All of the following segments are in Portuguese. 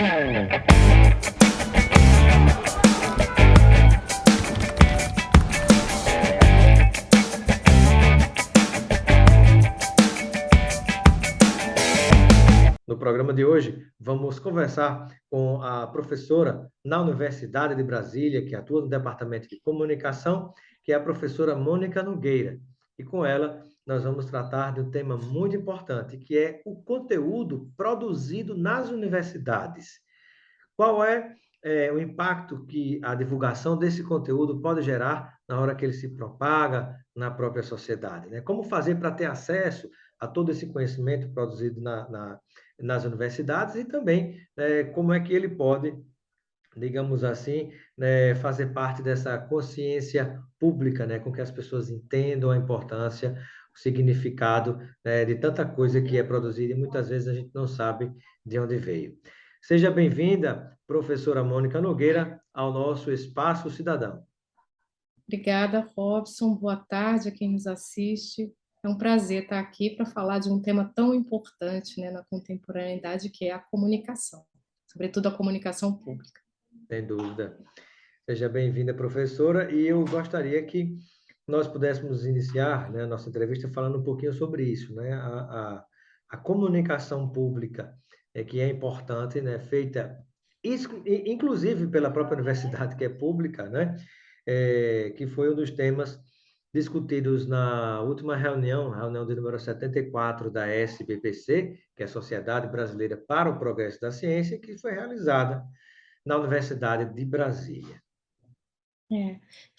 No programa de hoje, vamos conversar com a professora na Universidade de Brasília, que atua no Departamento de Comunicação, que é a professora Mônica Nogueira. E com ela, nós vamos tratar de um tema muito importante, que é o conteúdo produzido nas universidades. Qual é o impacto que a divulgação desse conteúdo pode gerar na hora que ele se propaga na própria sociedade, né? Como fazer para ter acesso a todo esse conhecimento produzido nas universidades e também como é que ele pode, digamos assim, né, fazer parte dessa consciência pública, né, com que as pessoas entendam a importância, o significado, né, de tanta coisa que é produzida e muitas vezes a gente não sabe de onde veio. Seja bem-vinda, professora Mônica Nogueira, ao nosso Espaço Cidadão. Obrigada, Robson. Boa tarde a quem nos assiste. É um prazer estar aqui para falar de um tema tão importante, né, na contemporaneidade, que é a comunicação, sobretudo a comunicação pública. Sem dúvida. Seja bem-vinda, professora, e eu gostaria que nós pudéssemos iniciar, né, a nossa entrevista falando um pouquinho sobre isso, né, a comunicação pública, que é importante, né, feita inclusive pela própria universidade, que é pública, né, que foi um dos temas discutidos na última reunião, a reunião de número 74 da SBPC, que é a Sociedade Brasileira para o Progresso da Ciência, que foi realizada na Universidade de Brasília.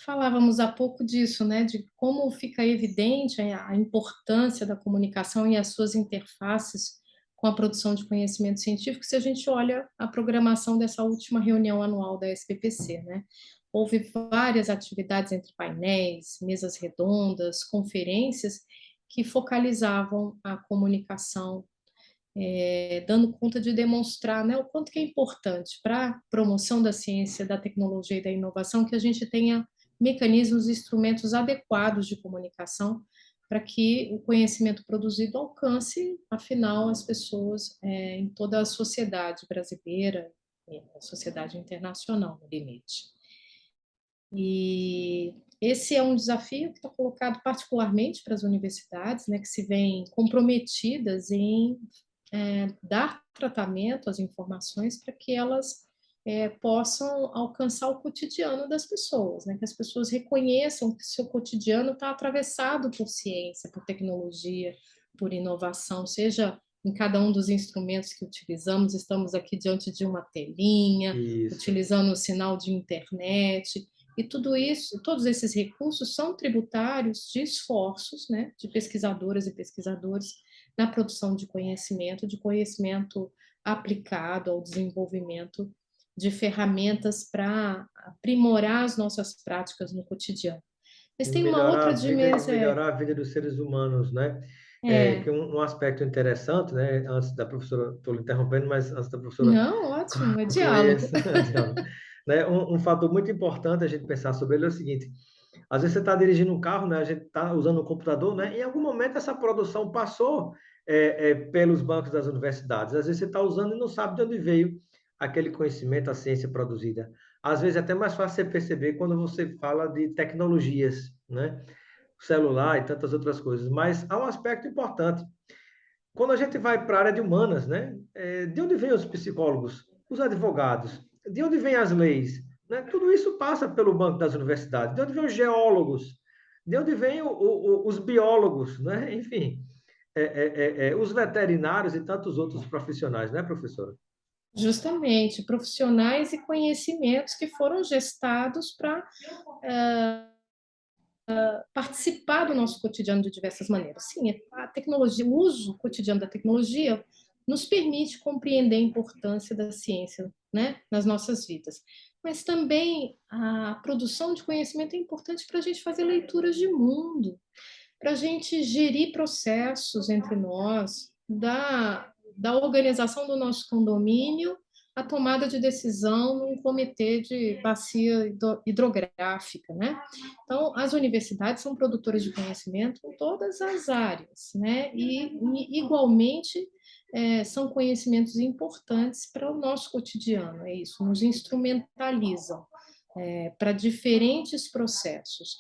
Falávamos há pouco disso, né, de como fica evidente a importância da comunicação e as suas interfaces com a produção de conhecimento científico, se a gente olha a programação dessa última reunião anual da SBPC, né? Houve várias atividades entre painéis, mesas redondas, conferências que focalizavam a comunicação, dando conta de demonstrar, né, o quanto que é importante para a promoção da ciência, da tecnologia e da inovação que a gente tenha mecanismos e instrumentos adequados de comunicação para que o conhecimento produzido alcance, afinal, as pessoas em toda a sociedade brasileira e a sociedade internacional, no limite. E esse é um desafio que está colocado particularmente para as universidades, né, que se veem comprometidas em dar tratamento às informações para que elas possam alcançar o cotidiano das pessoas, né? Que as pessoas reconheçam que o seu cotidiano está atravessado por ciência, por tecnologia, por inovação, seja em cada um dos instrumentos que utilizamos, estamos aqui diante de uma telinha, Isso. utilizando o sinal de internet, e tudo isso, todos esses recursos são tributários de esforços, né, de pesquisadoras e pesquisadores na produção de conhecimento aplicado ao desenvolvimento de ferramentas para aprimorar as nossas práticas no cotidiano. Mas tem uma outra dimensão. Melhorar a vida dos seres humanos, né? Que um aspecto interessante, né? Antes da professora, estou lhe interrompendo, mas antes da professora Não, ótimo, é concluir diálogo. né? Um fator muito importante a gente pensar sobre ele é o seguinte: às vezes você está dirigindo um carro, né? A gente está usando um computador, né? Em algum momento essa produção passou pelos bancos das universidades. Às vezes você está usando e não sabe de onde veio aquele conhecimento, a ciência produzida. Às vezes é até mais fácil você perceber quando você fala de tecnologias, né? O celular e tantas outras coisas. Mas há um aspecto importante. Quando a gente vai para a área de humanas, né? De onde vêm os psicólogos, os advogados? De onde vêm as leis? Né? Tudo isso passa pelo banco das universidades. De onde vêm os geólogos? De onde vêm os biólogos? Né? Enfim, os veterinários e tantos outros profissionais, né, professora? Justamente, profissionais e conhecimentos que foram gestados para participar do nosso cotidiano de diversas maneiras. Sim, a tecnologia, o uso cotidiano da tecnologia nos permite compreender a importância da ciência, né, nas nossas vidas. Mas também a produção de conhecimento é importante para a gente fazer leituras de mundo, para a gente gerir processos entre nós, da organização do nosso condomínio a tomada de decisão num comitê de bacia hidrográfica, né? Então, as universidades são produtoras de conhecimento em todas as áreas, né? E igualmente são conhecimentos importantes para o nosso cotidiano, é isso, nos instrumentalizam para diferentes processos,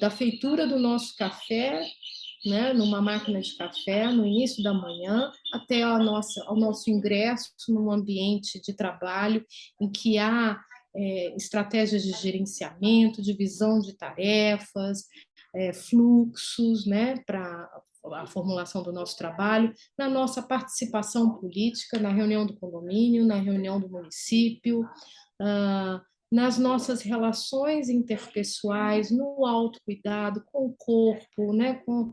da feitura do nosso café, né, numa máquina de café, no início da manhã, até ao nosso ingresso num ambiente de trabalho em que há estratégias de gerenciamento, divisão de tarefas, fluxos, né, para a formulação do nosso trabalho, na nossa participação política, na reunião do condomínio, na reunião do município, nas nossas relações interpessoais, no autocuidado com o corpo, né, com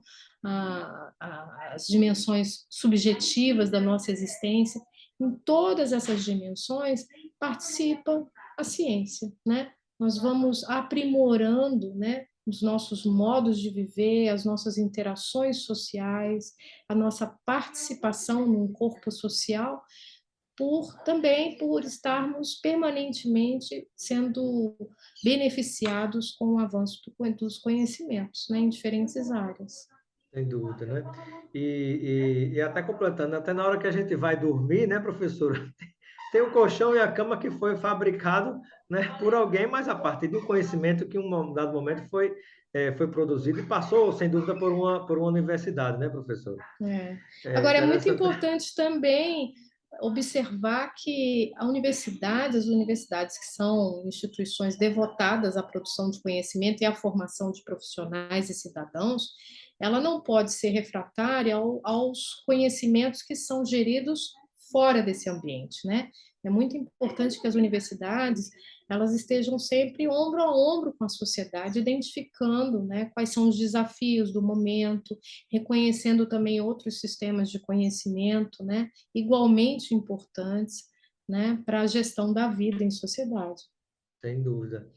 as dimensões subjetivas da nossa existência. Em todas essas dimensões participa a ciência, né? Nós vamos aprimorando, né, os nossos modos de viver, as nossas interações sociais, a nossa participação num corpo social, também por estarmos permanentemente sendo beneficiados com o avanço dos conhecimentos, né, em diferentes áreas. Sem dúvida, né? E até completando, até na hora que a gente vai dormir, né, professora? Tem o colchão e a cama que foi fabricado, né, por alguém, mas a partir de um conhecimento que em um dado momento foi produzido e passou, sem dúvida, por uma universidade, né, professor? É Agora, é muito interessante. importante também observar que as universidades que são instituições devotadas à produção de conhecimento e à formação de profissionais e cidadãos, ela não pode ser refratária aos conhecimentos que são geridos fora desse ambiente, né? É muito importante que as universidades elas estejam sempre ombro a ombro com a sociedade, identificando, né, quais são os desafios do momento, reconhecendo também outros sistemas de conhecimento, né, igualmente importantes, né, para a gestão da vida em sociedade. Sem dúvida.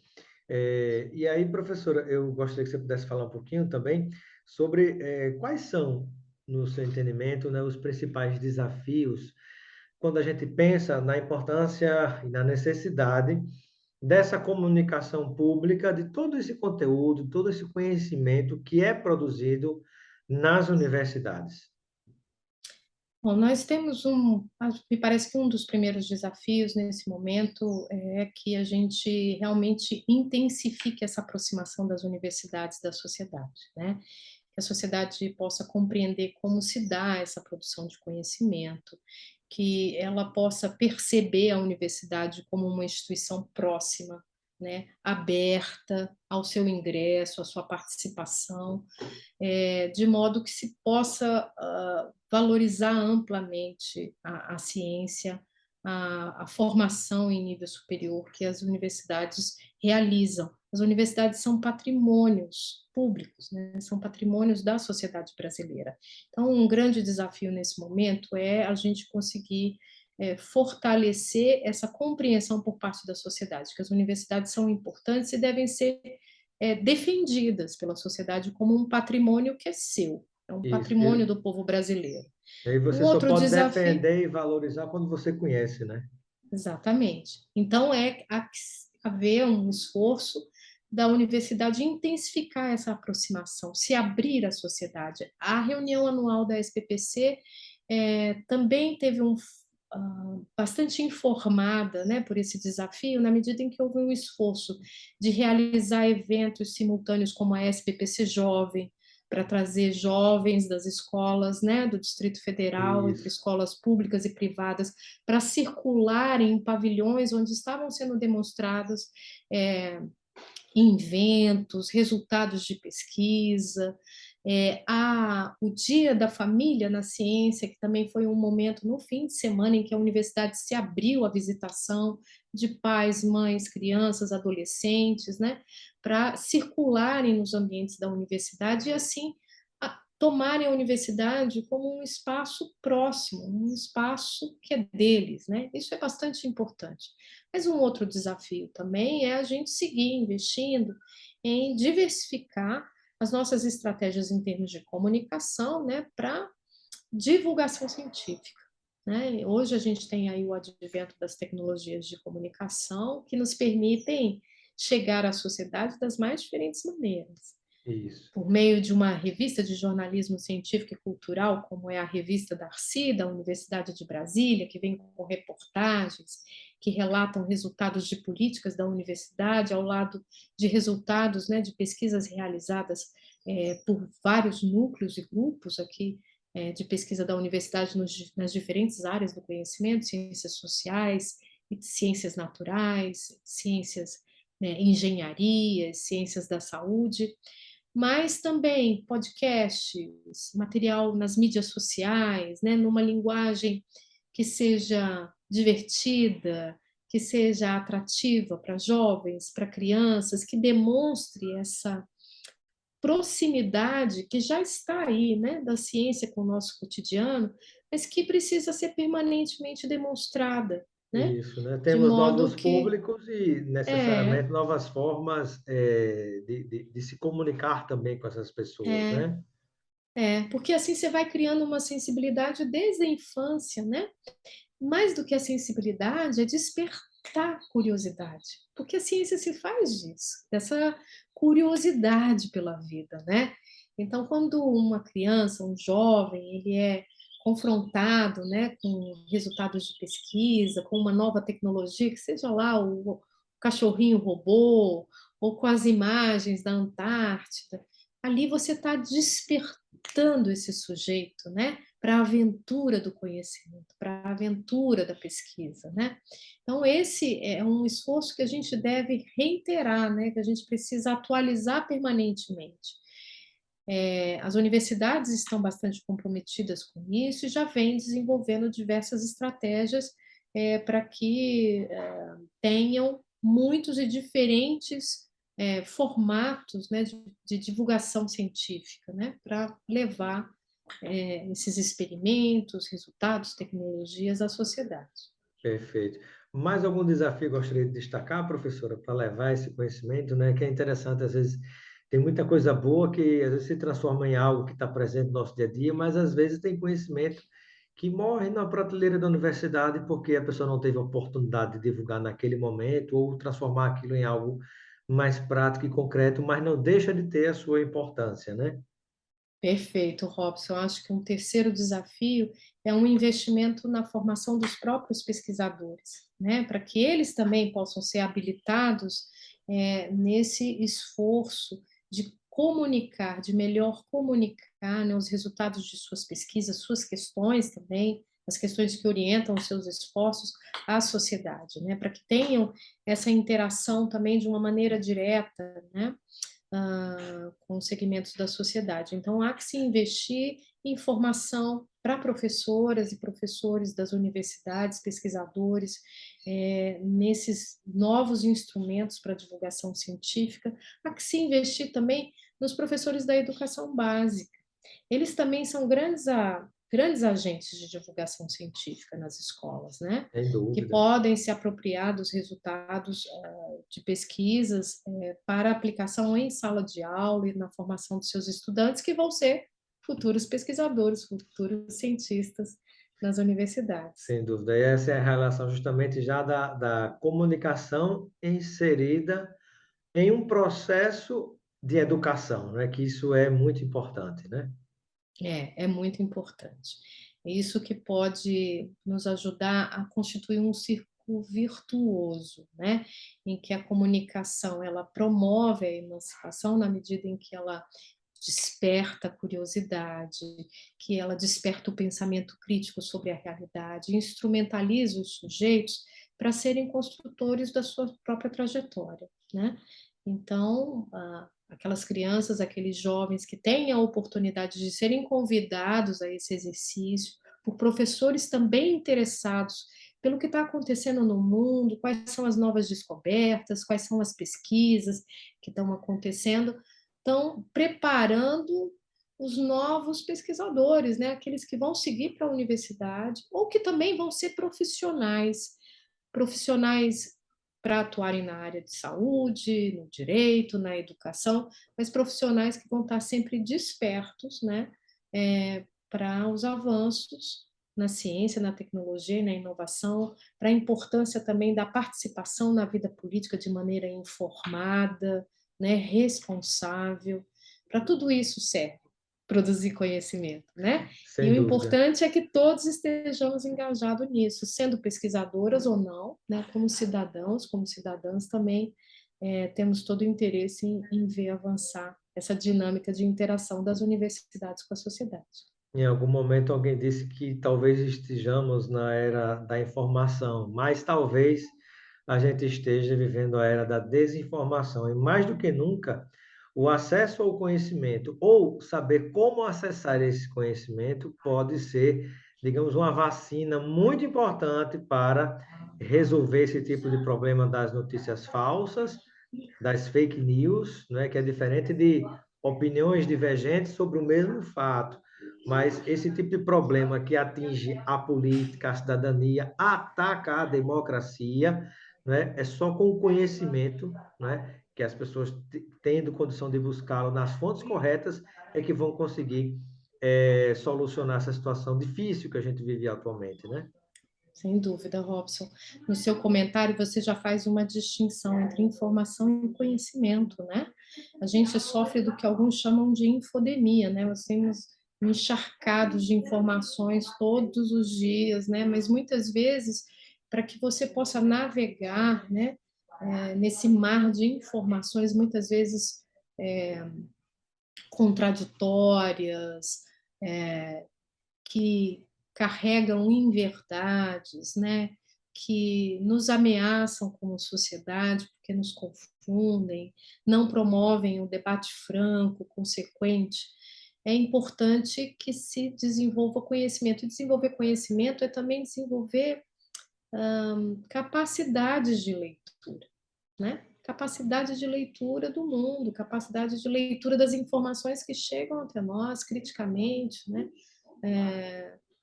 E aí, professora, eu gostaria que você pudesse falar um pouquinho também sobre quais são, no seu entendimento, né, os principais desafios quando a gente pensa na importância e na necessidade dessa comunicação pública, de todo esse conteúdo, todo esse conhecimento que é produzido nas universidades. Bom, nós temos me parece que um dos primeiros desafios nesse momento é que a gente realmente intensifique essa aproximação das universidades da sociedade, né? Que a sociedade possa compreender como se dá essa produção de conhecimento, que ela possa perceber a universidade como uma instituição próxima, né, aberta ao seu ingresso, à sua participação, de modo que se possa valorizar amplamente a ciência, a formação em nível superior que as universidades realizam. As universidades são patrimônios públicos, né? São patrimônios da sociedade brasileira. Então, um grande desafio nesse momento é a gente conseguir fortalecer essa compreensão por parte da sociedade, que as universidades são importantes e devem ser defendidas pela sociedade como um patrimônio que é seu, é um Isso. patrimônio do povo brasileiro. E aí Um você só outro pode desafio, defender e valorizar quando você conhece, né? exatamente. Então, haver um esforço da universidade intensificar essa aproximação, se abrir à sociedade. A reunião anual da SPPC também teve bastante informada, né, por esse desafio, na medida em que houve um esforço de realizar eventos simultâneos como a SPPC Jovem, para trazer jovens das escolas, né, do Distrito Federal, entre Isso. escolas públicas e privadas, para circularem em pavilhões onde estavam sendo demonstrados inventos, resultados de pesquisa, o Dia da Família na Ciência, que também foi um momento no fim de semana em que a universidade se abriu à visitação de pais, mães, crianças, adolescentes, né, para circularem nos ambientes da universidade e assim tomarem a universidade como um espaço próximo, um espaço que é deles, né? Isso é bastante importante. Mas um outro desafio também é a gente seguir investindo em diversificar as nossas estratégias em termos de comunicação, né, para divulgação científica. Né? Hoje a gente tem aí o advento das tecnologias de comunicação que nos permitem chegar à sociedade das mais diferentes maneiras. Isso. por meio de uma revista de jornalismo científico e cultural, como é a revista Darcy, da Universidade de Brasília, que vem com reportagens que relatam resultados de políticas da universidade, ao lado de resultados, né, de pesquisas realizadas por vários núcleos e grupos aqui de pesquisa da universidade nas diferentes áreas do conhecimento, ciências sociais, ciências naturais, ciências, né, engenharia, ciências da saúde, mas também podcasts, material nas mídias sociais, né, numa linguagem que seja divertida, que seja atrativa para jovens, para crianças, que demonstre essa proximidade que já está aí, né, da ciência com o nosso cotidiano, mas que precisa ser permanentemente demonstrada, né, Isso, né? de Temos modo novos que públicos e é, necessariamente novas formas de se comunicar também com essas pessoas, é, né? porque assim você vai criando uma sensibilidade desde a infância, né? Mais do que a sensibilidade, é despertar curiosidade, porque a ciência se faz disso, dessa curiosidade pela vida, né? Então, quando uma criança, um jovem, ele é confrontado, né, com resultados de pesquisa, com uma nova tecnologia, que seja lá o cachorrinho robô, ou com as imagens da Antártida, ali você está despertando esse sujeito, né, para a aventura do conhecimento, para a aventura da pesquisa, né? Então esse é um esforço que a gente deve reiterar, né? Que a gente precisa atualizar permanentemente. As universidades estão bastante comprometidas com isso e já vêm desenvolvendo diversas estratégias para que tenham muitos e diferentes formatos, né, de divulgação científica, né, para levar esses experimentos, resultados, tecnologias à sociedade. Perfeito. Mais algum desafio gostaria de destacar, professora, para levar esse conhecimento, né? Que é interessante, às vezes tem muita coisa boa que às vezes se transforma em algo que está presente no nosso dia a dia, mas às vezes tem conhecimento que morre na prateleira da universidade porque a pessoa não teve a oportunidade de divulgar naquele momento ou transformar aquilo em algo mais prático e concreto, mas não deixa de ter a sua importância, né? Perfeito, Robson. Eu acho que um terceiro desafio é um investimento na formação dos próprios pesquisadores, né? Para que eles também possam ser habilitados nesse esforço de comunicar, de melhor comunicar, né, os resultados de suas pesquisas, suas questões também, as questões que orientam os seus esforços à sociedade, né? Para que tenham essa interação também de uma maneira direta, né? Com os segmentos da sociedade. Então, há que se investir em formação para professoras e professores das universidades, pesquisadores, nesses novos instrumentos para divulgação científica. Há que se investir também nos professores da educação básica. Eles também são grandes agentes de divulgação científica nas escolas, né? Sem Que dúvida. podem se apropriar dos resultados de pesquisas para aplicação em sala de aula e na formação dos seus estudantes, que vão ser futuros pesquisadores, futuros cientistas nas universidades. Sem dúvida. E essa é a relação justamente já da comunicação inserida em um processo de educação, né? Que isso é muito importante, né? É muito importante. É isso que pode nos ajudar a constituir um círculo virtuoso, né? Em que a comunicação ela promove a emancipação na medida em que ela desperta a curiosidade, que ela desperta o pensamento crítico sobre a realidade, instrumentaliza os sujeitos para serem construtores da sua própria trajetória, né? Então, aquelas crianças, aqueles jovens que têm a oportunidade de serem convidados a esse exercício, por professores também interessados pelo que está acontecendo no mundo, quais são as novas descobertas, quais são as pesquisas que estão acontecendo, estão preparando os novos pesquisadores, né? Aqueles que vão seguir para a universidade ou que também vão ser profissionais para atuarem na área de saúde, no direito, na educação, mas profissionais que vão estar sempre despertos, né, para os avanços na ciência, na tecnologia e na inovação, para a importância também da participação na vida política de maneira informada, né, responsável, Para tudo isso serve produzir conhecimento, né? E Sem o dúvida. importante é que todos estejamos engajados nisso, sendo pesquisadoras ou não, né? Como cidadãos, como cidadãs também temos todo o interesse em ver avançar essa dinâmica de interação das universidades com a sociedade. Em algum momento alguém disse que talvez estejamos na era da informação, mas talvez a gente esteja vivendo a era da desinformação. E mais do que nunca, o acesso ao conhecimento ou saber como acessar esse conhecimento pode ser, digamos, uma vacina muito importante para resolver esse tipo de problema das notícias falsas, das fake news, né, que é diferente de opiniões divergentes sobre o mesmo fato. Mas esse tipo de problema que atinge a política, a cidadania, ataca a democracia, né, é só com o conhecimento, né, que as pessoas tendo condição de buscá-lo nas fontes corretas é que vão conseguir solucionar essa situação difícil que a gente vive atualmente, né? Sem dúvida, Robson. No seu comentário, você já faz uma distinção entre informação e conhecimento, né? A gente sofre do que alguns chamam de infodemia, né? Nós temos encharcados de informações todos os dias, né? Mas muitas vezes, para que você possa navegar, né? Nesse mar de informações, muitas vezes contraditórias, que carregam inverdades, né? Que nos ameaçam como sociedade, porque nos confundem, não promovem um debate franco, consequente. É importante que se desenvolva conhecimento. E desenvolver conhecimento é também desenvolver capacidades de leitura, né? Capacidade de leitura do mundo, capacidade de leitura das informações que chegam até nós criticamente, né?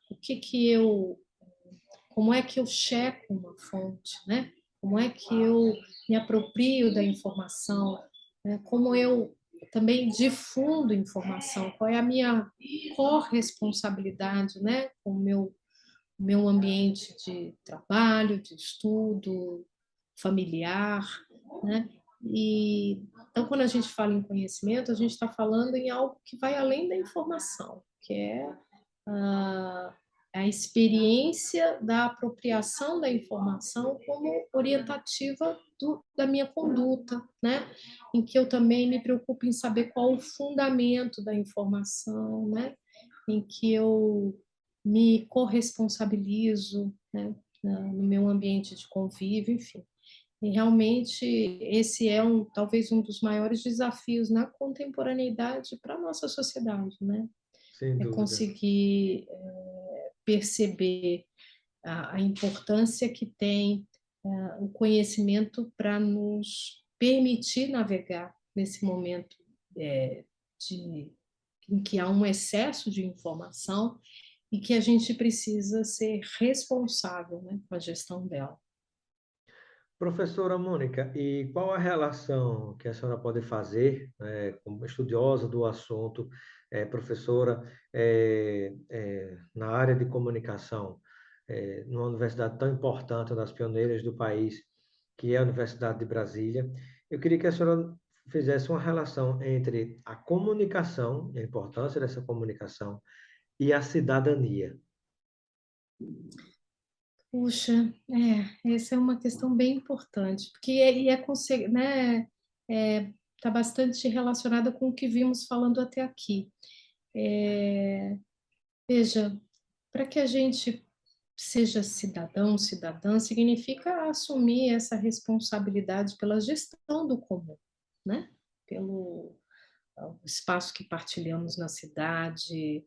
O que que eu, como é que eu checo uma fonte, né? Como é que eu me aproprio da informação, né? Como eu também difundo informação, qual é a minha corresponsabilidade, né? Com o meu ambiente de trabalho, de estudo, familiar, né? E então, quando a gente fala em conhecimento, a gente está falando em algo que vai além da informação, que é a, a experiência da apropriação da informação como orientativa da minha conduta, né? Em que eu também me preocupo em saber qual o fundamento da informação, né? Em que eu me corresponsabilizo, né? No meu ambiente de convívio, enfim. E realmente esse é talvez um dos maiores desafios na contemporaneidade para a nossa sociedade, né? Sem É dúvida. conseguir perceber a importância que tem o conhecimento para nos permitir navegar nesse momento de, em que há um excesso de informação e que a gente precisa ser responsável, né, com a gestão dela. Professora Mônica, e qual a relação que a senhora pode fazer, como estudiosa do assunto, professora na área de comunicação, numa universidade tão importante, uma das pioneiras do país, que é a Universidade de Brasília? Eu queria que a senhora fizesse uma relação entre a comunicação, a importância dessa comunicação, e a cidadania. Puxa, essa é uma questão bem importante, porque né, tá bastante relacionada com o que vimos falando até aqui. Veja, para que a gente seja cidadão, cidadã, significa assumir essa responsabilidade pela gestão do comum, né? Pelo espaço que partilhamos na cidade,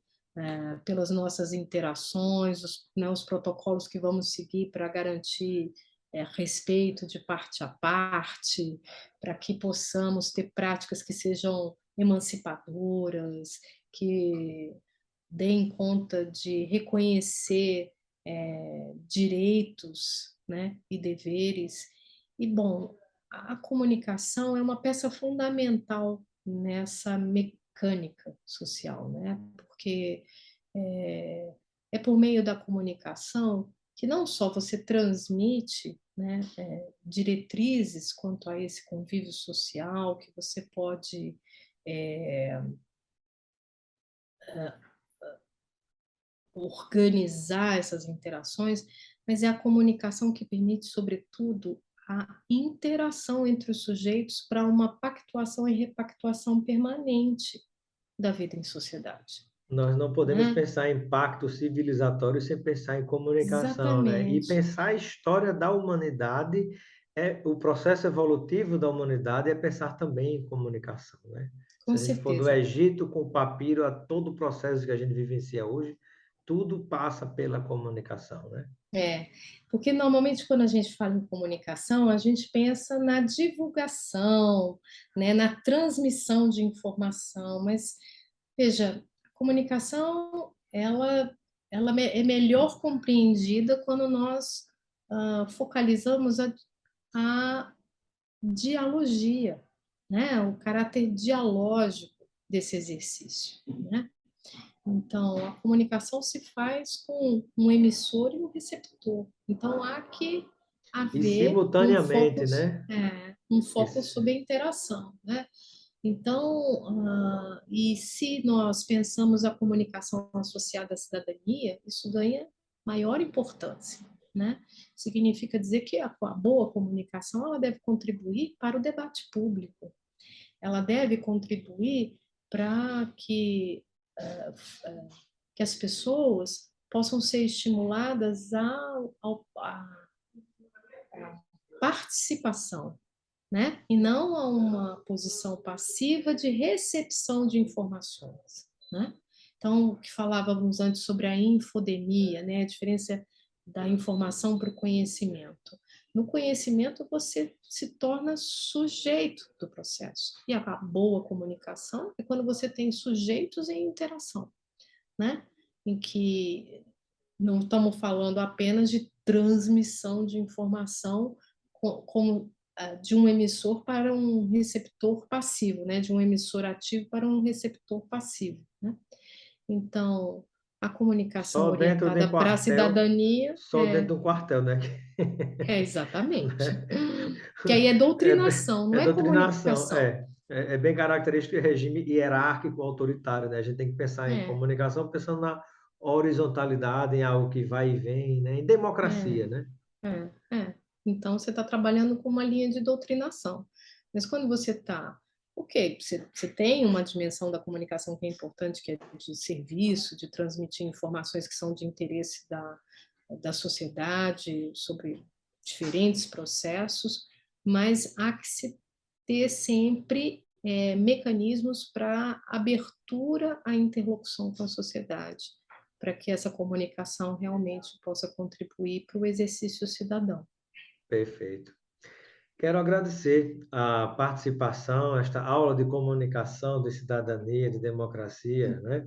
pelas nossas interações, os protocolos que vamos seguir para garantir respeito de parte a parte, para que possamos ter práticas que sejam emancipadoras, que deem conta de reconhecer direitos, né, e deveres. E, bom, a comunicação é uma peça fundamental nessa mecânica social, né? Porque é por meio da comunicação que não só você transmite, né, diretrizes quanto a esse convívio social, que você pode organizar essas interações, mas é a comunicação que permite, sobretudo, a interação entre os sujeitos para uma pactuação e repactuação permanente da vida em sociedade, Nós não podemos né? pensar em pacto civilizatório sem pensar em comunicação, né? E Exatamente, pensar a história da humanidade, o processo evolutivo da humanidade é pensar também em comunicação, né? Se com a gente for do certeza. Egito com o papiro a todo o processo que a gente vivencia hoje, tudo passa pela comunicação, né? É, porque normalmente quando a gente fala em comunicação, a gente pensa na divulgação, né, na transmissão de informação, mas veja, a comunicação é melhor compreendida quando nós focalizamos a dialogia, né, o caráter dialógico desse exercício, né? Então, a comunicação se faz com um emissor e um receptor. Então, há que E haver simultaneamente, né? um foco Isso. sobre a interação, né? Então, e se nós pensamos a comunicação associada à cidadania, isso ganha maior importância, né? Significa dizer que a boa comunicação ela deve contribuir para o debate público, ela deve contribuir para que as pessoas possam ser estimuladas à participação, né? E não a uma posição passiva de recepção de informações, né? Então, o que falávamos antes sobre a infodemia, né? A diferença da informação para o conhecimento. No conhecimento, você se torna sujeito do processo. E a boa comunicação é quando você tem sujeitos em interação, né? Em que não estamos falando apenas de transmissão de informação como de um emissor para um receptor passivo, né? De um emissor ativo para um receptor passivo, né? Então, a comunicação Só dentro de orientada um para a quartel, cidadania só dentro de um quartel, né? é exatamente. Né? Que aí é É, doutrinação, não é é doutrinação, comunicação. é bem característico do regime hierárquico autoritário, né? A gente tem que pensar em É, comunicação pensando na horizontalidade, em algo que vai e vem, né? Em democracia, é. né? É. Então, você está trabalhando com uma linha de doutrinação. Mas quando você está. Ok, você tem uma dimensão da comunicação que é importante, que é de serviço, de transmitir informações que são de interesse da sociedade sobre diferentes processos, mas há que se ter sempre mecanismos para abertura à interlocução com a sociedade, para que essa comunicação realmente possa contribuir para o exercício cidadão. Perfeito. Quero agradecer a participação, esta aula de comunicação, de cidadania, de democracia, né?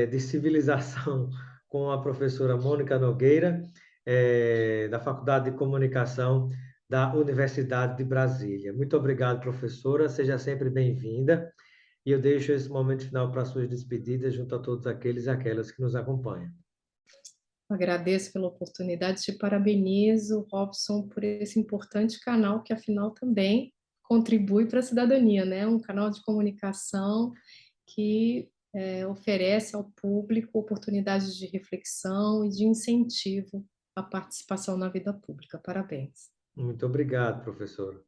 De civilização com a professora Mônica Nogueira, da Faculdade de Comunicação da Universidade de Brasília. Muito obrigado, professora, seja sempre bem-vinda. E eu deixo esse momento final para suas despedidas junto a todos aqueles e aquelas que nos acompanham. Agradeço pela oportunidade, te parabenizo, Robson, por esse importante canal que, afinal, também contribui para a cidadania, né? Um canal de comunicação que oferece ao público oportunidades de reflexão e de incentivo à participação na vida pública. Parabéns. Muito obrigado, professora.